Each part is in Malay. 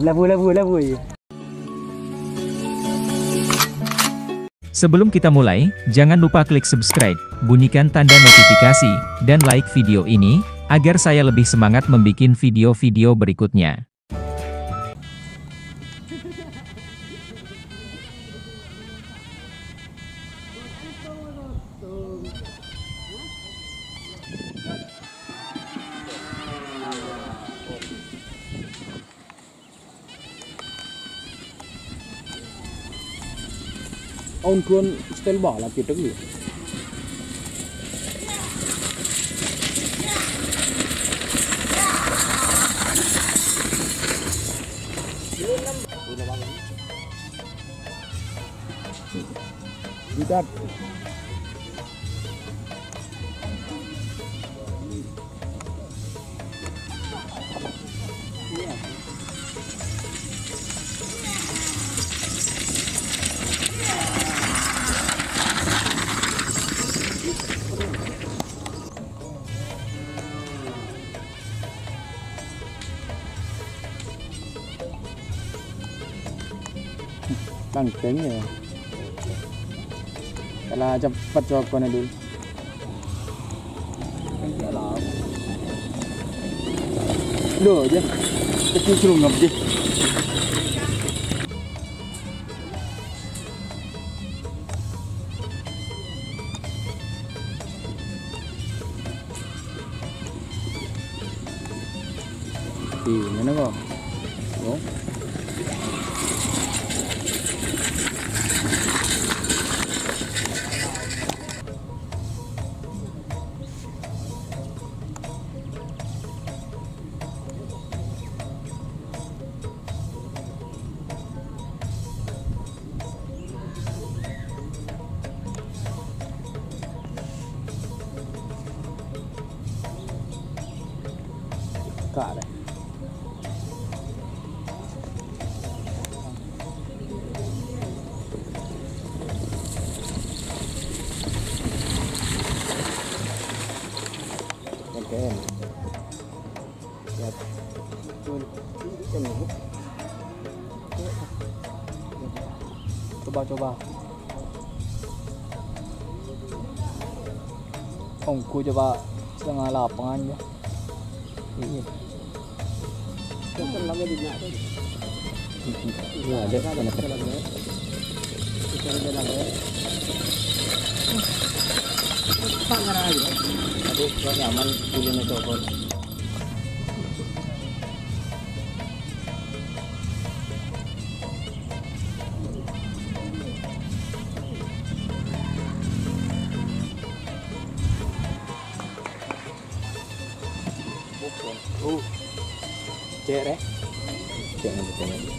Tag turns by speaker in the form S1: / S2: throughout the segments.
S1: Labu.
S2: Sebelum kita mulai, jangan lupa klik subscribe, bunyikan tanda notifikasi, dan like video ini, agar saya lebih semangat membuat video-video berikutnya.
S1: Ông cuốn tên bỏ là kiệt trước gì? Đi cắt. Đang cứng rồi. Kalau cepat cokonya dulu. Loh aja. Kecil serungap aja. Mana kok? Oh. Cả đây. Oke. Lihat. Coba. Ongku coba setengah lapangan ya. Iya. Iya, ada aduh, gak nyaman pilihnya cokot. Cek jangan bertanya.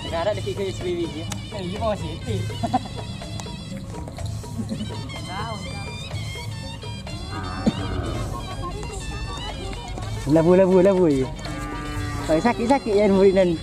S1: Sekarang ada tiga SPV dia. Ini mau siti. Labu. Phải sakit yan murinan.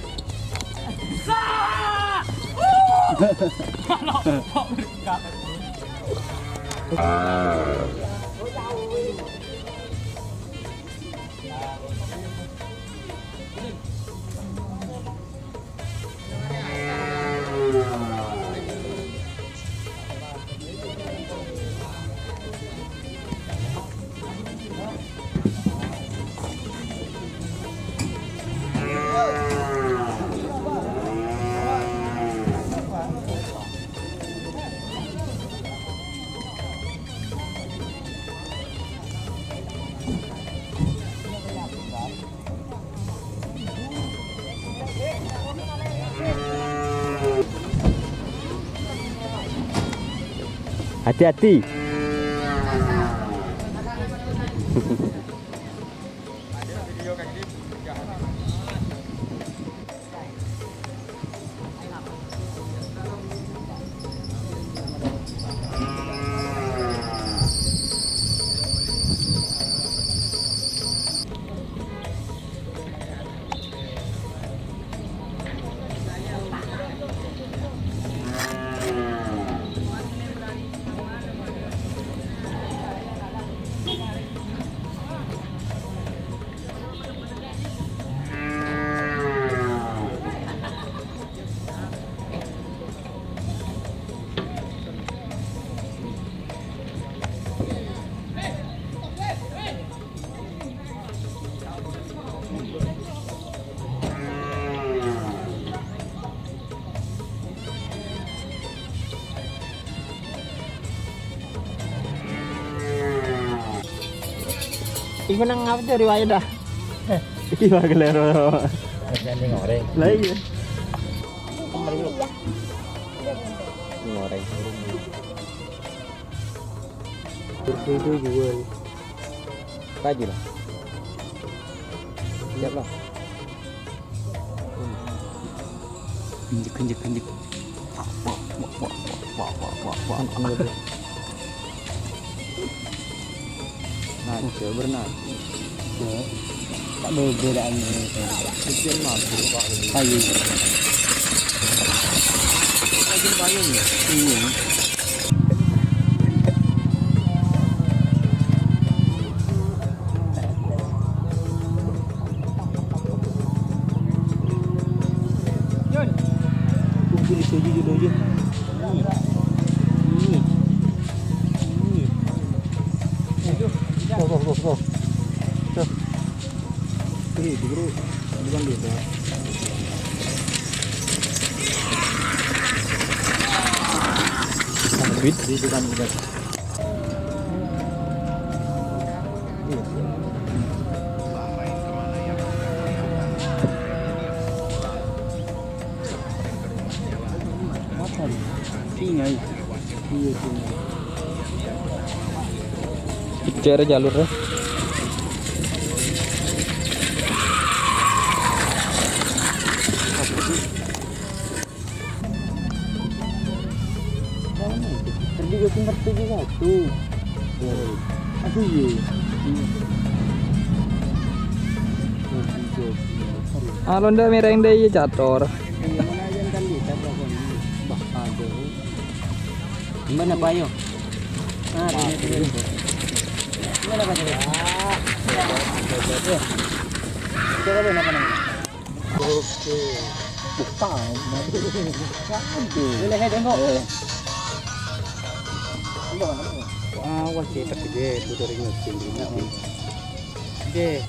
S1: Hati-hati.
S3: Iku nang ngapa cari wae dah.
S1: Iki wae kelero.
S3: Kerjane ngoreng.
S1: Lah iya.
S3: Ngoreng.
S1: Itu juga.
S3: Kaji lah. Siap lah.
S1: Kenjek. Nah, coba berenang. Tak berbedaan ini.
S3: Kecil mah Pak.
S1: Kayu.
S3: Lagi payung ya.
S1: Iya. Dulu. Tuh. Ini bro, bukan gitu. Sambit di depan kita. Tinggal. Iya, tinggal.
S3: Cari jalurnya.
S1: Terdiga tingkat 71. Aduh iya.
S3: Alonda mereng deh cator.
S1: Mana yang kan kita pokoknya. Aduh. Gimana Pak Yo? Ah, ini. Gimana Pak Yo? Coba benar apa namanya? Oke. Bukan. Boleh tengok. Awas sih tak gede, butuh ring sini. Gede.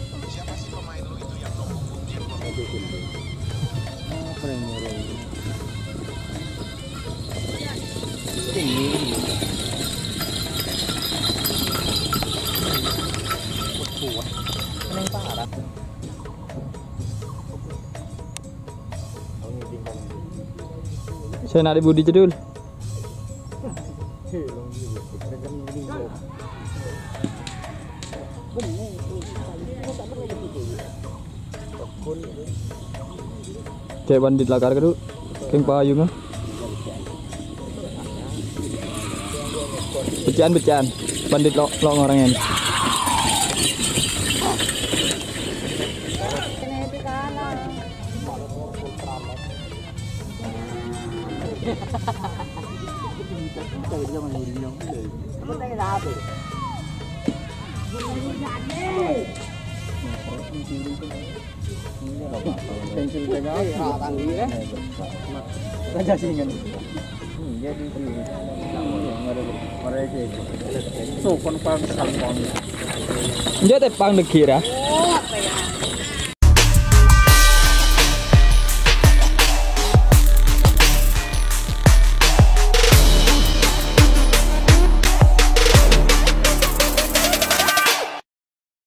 S1: Apa yang merah? Ini. Kuat. Kenapa parah?
S3: Saya nak di Budi Jedul. Cek bandit lakar kedua, keng payung ah. Becan, bandit lo ngorengin. Dia tepang dekir ah.